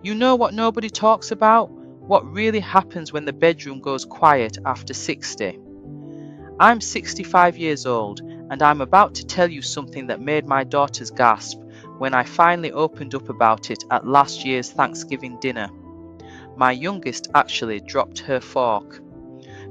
You know what nobody talks about? What really happens when the bedroom goes quiet after 60. I'm 65 years old, and I'm about to tell you something that made my daughters gasp when I finally opened up about it at last year's Thanksgiving dinner. My youngest actually dropped her fork.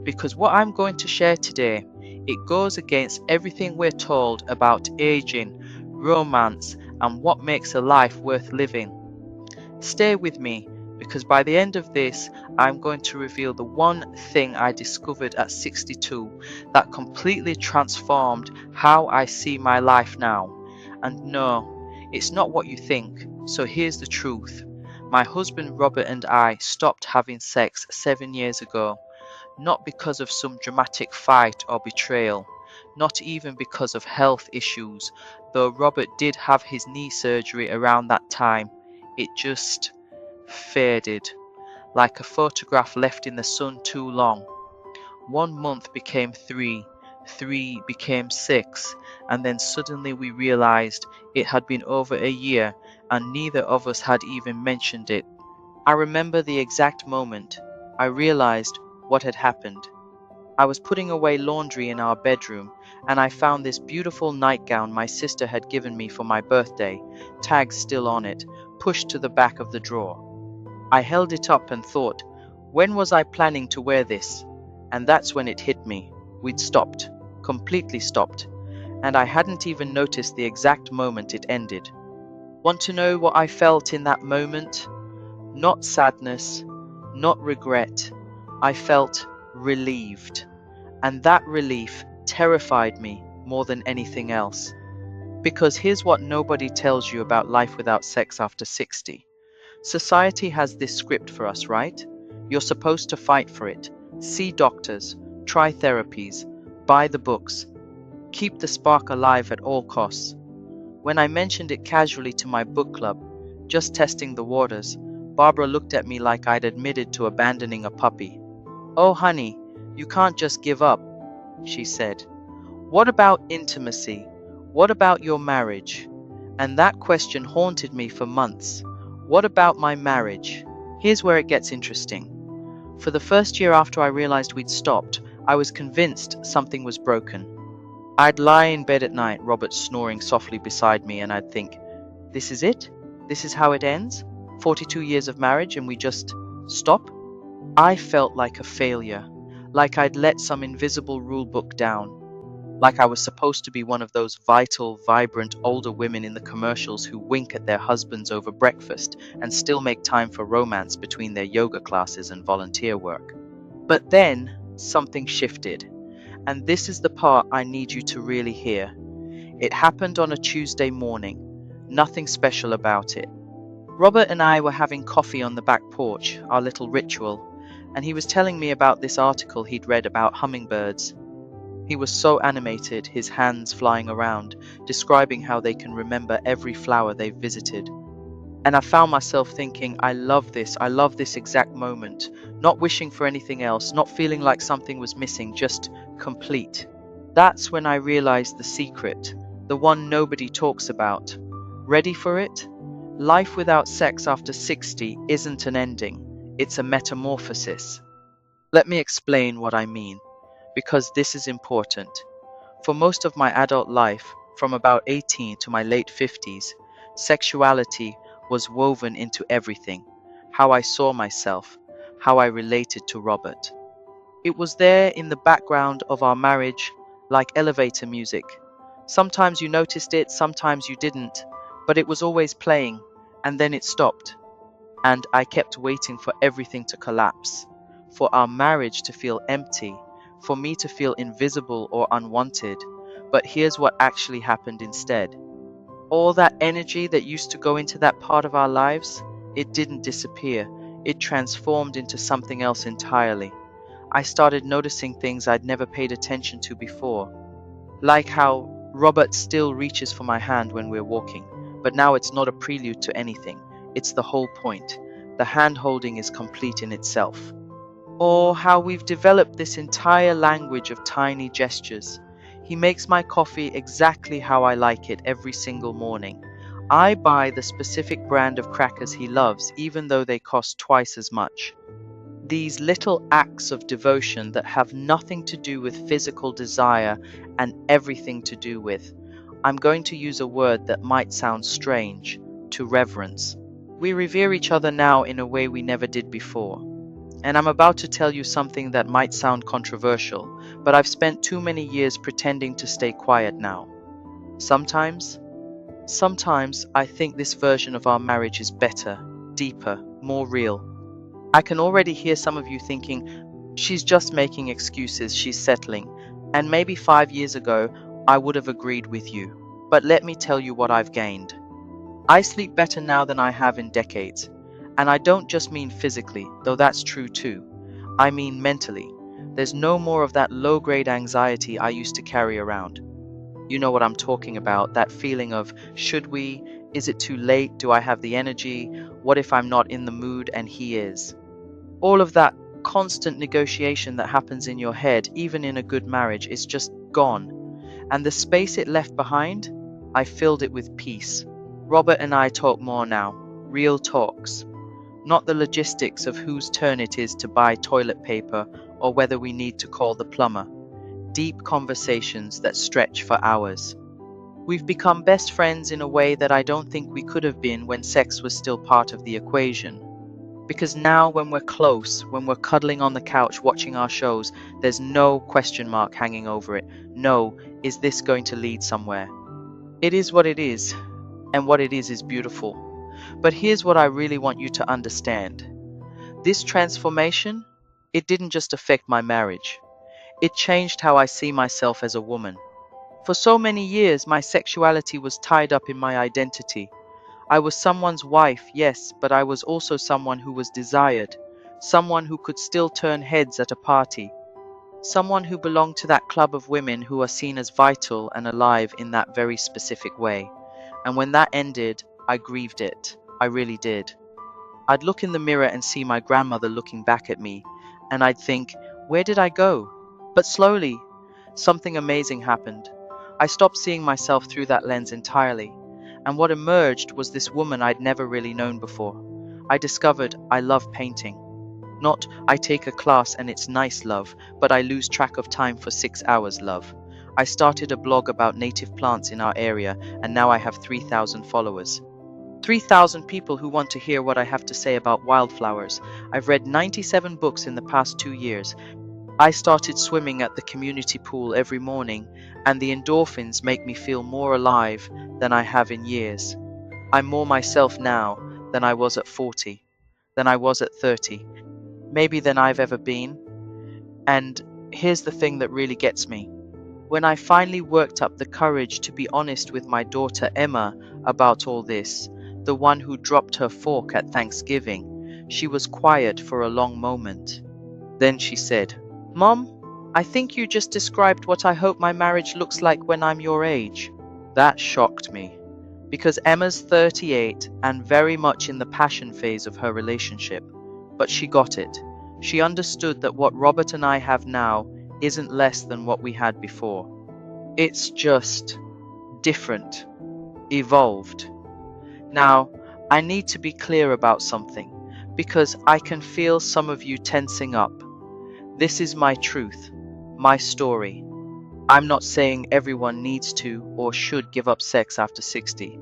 Because what I'm going to share today, it goes against everything we're told about aging, romance, and what makes a life worth living. Stay with me, because by the end of this, I'm going to reveal the one thing I discovered at 62 that completely transformed how I see my life now. And no, it's not what you think, so here's the truth. My husband Robert and I stopped having sex 7 years ago, not because of some dramatic fight or betrayal, not even because of health issues, though Robert did have his knee surgery around that time. It just faded, like a photograph left in the sun too long. 1 month became three, three became 6, and then suddenly we realized it had been over a year and neither of us had even mentioned it. I remember the exact moment I realized what had happened. I was putting away laundry in our bedroom, and I found this beautiful nightgown my sister had given me for my birthday, tags still on it, pushed to the back of the drawer. I held it up and thought, when was I planning to wear this? And that's when it hit me. We'd stopped, completely stopped, and I hadn't even noticed the exact moment it ended. Want to know what I felt in that moment? Not sadness, not regret. I felt relieved. And that relief terrified me more than anything else. Because here's what nobody tells you about life without sex after 60. Society has this script for us, right? You're supposed to fight for it, see doctors, try therapies, buy the books, keep the spark alive at all costs. When I mentioned it casually to my book club, just testing the waters, Barbara looked at me like I'd admitted to abandoning a puppy. Oh, honey, you can't just give up, she said. What about intimacy? What about your marriage? And that question haunted me for months. What about my marriage? Here's where it gets interesting. For the first year after I realized we'd stopped, I was convinced something was broken. I'd lie in bed at night, Robert snoring softly beside me, and I'd think, this is it? This is how it ends? 42 years of marriage and we just stop? I felt like a failure, like I'd let some invisible rule book down. Like I was supposed to be one of those vital, vibrant older women in the commercials who wink at their husbands over breakfast and still make time for romance between their yoga classes and volunteer work. But then something shifted, and this is the part I need you to really hear. It happened on a Tuesday morning, nothing special about it. Robert and I were having coffee on the back porch, our little ritual, and he was telling me about this article he'd read about hummingbirds. He was so animated, his hands flying around, describing how they can remember every flower they've visited. And I found myself thinking, I love this exact moment, not wishing for anything else, not feeling like something was missing, just complete. That's when I realized the secret, the one nobody talks about. Ready for it? Life without sex after 60 isn't an ending, it's a metamorphosis. Let me explain what I mean, because this is important. For most of my adult life, from about 18 to my late 50s, sexuality was woven into everything. How I saw myself, how I related to Robert. It was there in the background of our marriage, like elevator music. Sometimes you noticed it, sometimes you didn't, but it was always playing, and then it stopped. And I kept waiting for everything to collapse, for our marriage to feel empty, for me to feel invisible or unwanted. But here's what actually happened instead. All that energy that used to go into that part of our lives, it didn't disappear. It transformed into something else entirely. I started noticing things I'd never paid attention to before. Like how Robert still reaches for my hand when we're walking, but now it's not a prelude to anything. It's the whole point. The hand holding is complete in itself. Or how we've developed this entire language of tiny gestures. He makes my coffee exactly how I like it every single morning. I buy the specific brand of crackers he loves, even though they cost twice as much. These little acts of devotion that have nothing to do with physical desire and everything to do with, I'm going to use a word that might sound strange, to reverence. We revere each other now in a way we never did before. And I'm about to tell you something that might sound controversial, but I've spent too many years pretending to stay quiet now. Sometimes, sometimes I think this version of our marriage is better, deeper, more real. I can already hear some of you thinking, she's just making excuses, she's settling. And maybe 5 years ago, I would have agreed with you. But let me tell you what I've gained. I sleep better now than I have in decades. And I don't just mean physically, though that's true too. I mean mentally. There's no more of that low-grade anxiety I used to carry around. You know what I'm talking about, that feeling of, should we? Is it too late? Do I have the energy? What if I'm not in the mood and he is? All of that constant negotiation that happens in your head, even in a good marriage, is just gone. And the space it left behind, I filled it with peace. Robert and I talk more now, real talks. Not the logistics of whose turn it is to buy toilet paper or whether we need to call the plumber. Deep conversations that stretch for hours. We've become best friends in a way that I don't think we could have been when sex was still part of the equation. Because now when we're close, when we're cuddling on the couch watching our shows, there's no question mark hanging over it. No, is this going to lead somewhere? It is what it is, and what it is beautiful. But here's what I really want you to understand. This transformation, it didn't just affect my marriage. It changed how I see myself as a woman. For so many years, my sexuality was tied up in my identity. I was someone's wife, yes, but I was also someone who was desired, someone who could still turn heads at a party, someone who belonged to that club of women who are seen as vital and alive in that very specific way. And when that ended, I grieved it. I really did. I'd look in the mirror and see my grandmother looking back at me, and I'd think, where did I go? But slowly, something amazing happened. I stopped seeing myself through that lens entirely. And what emerged was this woman I'd never really known before. I discovered I love painting. Not I take a class and it's nice love, but I lose track of time for 6 hours love. I started a blog about native plants in our area, and now I have 3,000 followers. 3,000 people who want to hear what I have to say about wildflowers. I've read 97 books in the past 2 years. I started swimming at the community pool every morning, and the endorphins make me feel more alive than I have in years. I'm more myself now than I was at 40, than I was at 30, maybe than I've ever been. And here's the thing that really gets me. When I finally worked up the courage to be honest with my daughter Emma about all this, the one who dropped her fork at Thanksgiving, she was quiet for a long moment. Then she said, "Mom, I think you just described what I hope my marriage looks like when I'm your age." That shocked me, because Emma's 38 and very much in the passion phase of her relationship. But she got it. She understood that what Robert and I have now isn't less than what we had before. It's just different, evolved. Now, I need to be clear about something, because I can feel some of you tensing up. This is my truth, my story. I'm not saying everyone needs to or should give up sex after 60.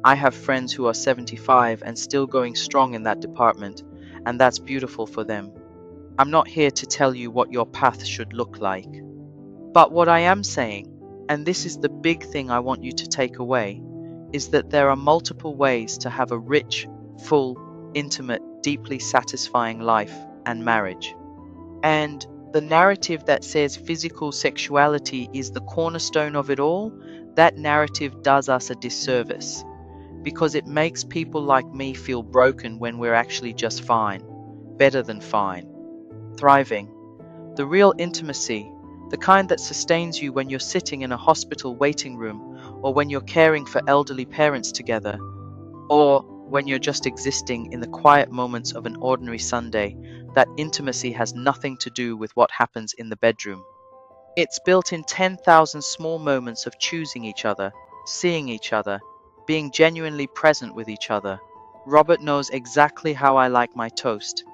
I have friends who are 75 and still going strong in that department, and that's beautiful for them. I'm not here to tell you what your path should look like. But what I am saying, and this is the big thing I want you to take away, is that there are multiple ways to have a rich, full, intimate, deeply satisfying life and marriage. And the narrative that says physical sexuality is the cornerstone of it all, that narrative does us a disservice, because it makes people like me feel broken when we're actually just fine, better than fine, thriving. The real intimacy, the kind that sustains you when you're sitting in a hospital waiting room, or when you're caring for elderly parents together, or when you're just existing in the quiet moments of an ordinary Sunday, that intimacy has nothing to do with what happens in the bedroom. It's built in 10,000 small moments of choosing each other, seeing each other, being genuinely present with each other. Robert knows exactly how I like my toast.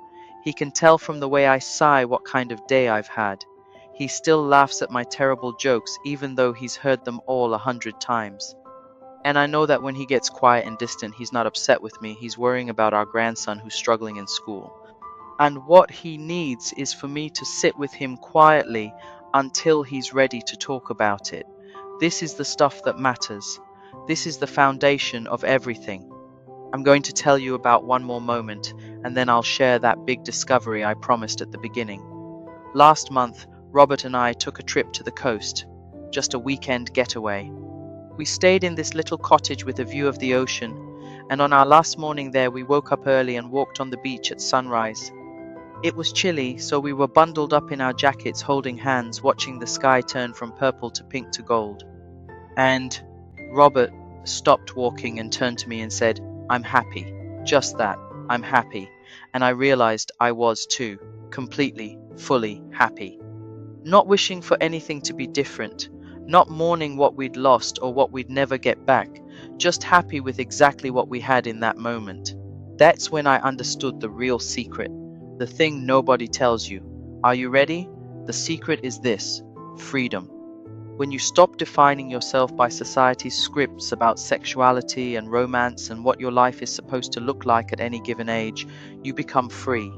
He can tell from the way I sigh what kind of day I've had. He still laughs at my terrible jokes even though he's heard them all 100 times. And I know that when he gets quiet and distant, he's not upset with me, he's worrying about our grandson who's struggling in school. And what he needs is for me to sit with him quietly until he's ready to talk about it. This is the stuff that matters. This is the foundation of everything. I'm going to tell you about one more moment, and then I'll share that big discovery I promised at the beginning. Last month, Robert and I took a trip to the coast, just a weekend getaway. We stayed in this little cottage with a view of the ocean, and on our last morning there we woke up early and walked on the beach at sunrise. It was chilly, so we were bundled up in our jackets holding hands, watching the sky turn from purple to pink to gold. And Robert stopped walking and turned to me and said, "I'm happy." Just that, I'm happy. And I realized I was too, completely, fully happy. Not wishing for anything to be different, not mourning what we'd lost or what we'd never get back, just happy with exactly what we had in that moment. That's when I understood the real secret, the thing nobody tells you. Are you ready? The secret is this: freedom. When you stop defining yourself by society's scripts about sexuality and romance and what your life is supposed to look like at any given age, you become free.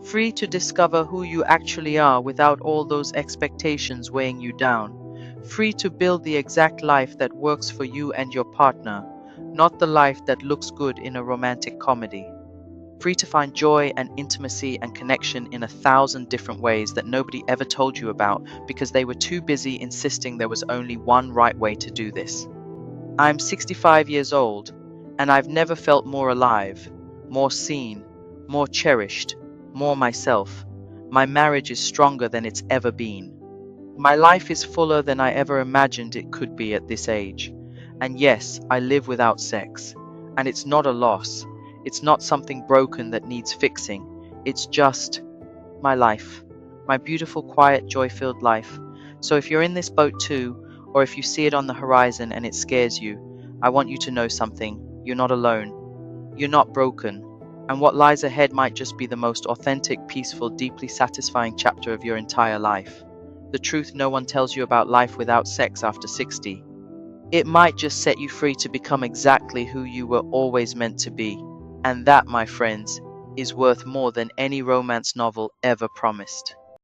Free to discover who you actually are without all those expectations weighing you down. Free to build the exact life that works for you and your partner, not the life that looks good in a romantic comedy. Free to find joy and intimacy and connection in 1,000 different ways that nobody ever told you about because they were too busy insisting there was only one right way to do this. I'm 65 years old, and I've never felt more alive, more seen, more cherished, more myself. My marriage is stronger than it's ever been. My life is fuller than I ever imagined it could be at this age. And yes, I live without sex. And it's not a loss. It's not something broken that needs fixing. It's just my life. My beautiful, quiet, joy-filled life. So if you're in this boat too, or if you see it on the horizon and it scares you, I want you to know something. You're not alone. You're not broken. And what lies ahead might just be the most authentic, peaceful, deeply satisfying chapter of your entire life. The truth no one tells you about life without sex after 60. It might just set you free to become exactly who you were always meant to be. And that, my friends, is worth more than any romance novel ever promised.